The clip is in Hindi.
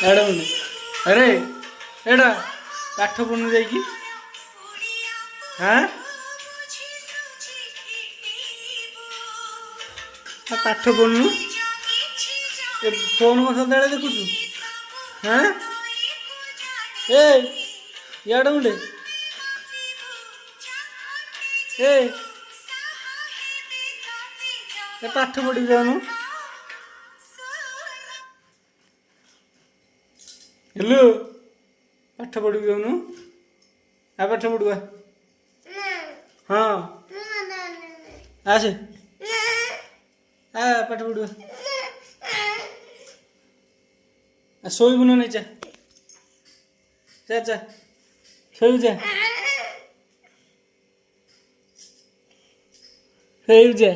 एड़ा मुंडे अरे एड़ा पाठ पढ़नु जाइकी हाँ पाठ पढ़नु फोन में सदा देखुचु हाँ ए याड मुंडे ए पाठ पढ़ी जाऊनु हेलो पाठ पढ़ी जाऊनु आ पाठ पढ़ुआ हाँ आसे आ पाठ पढ़ुआ शोबू ना नहीं चा चा खेल जा खेल जा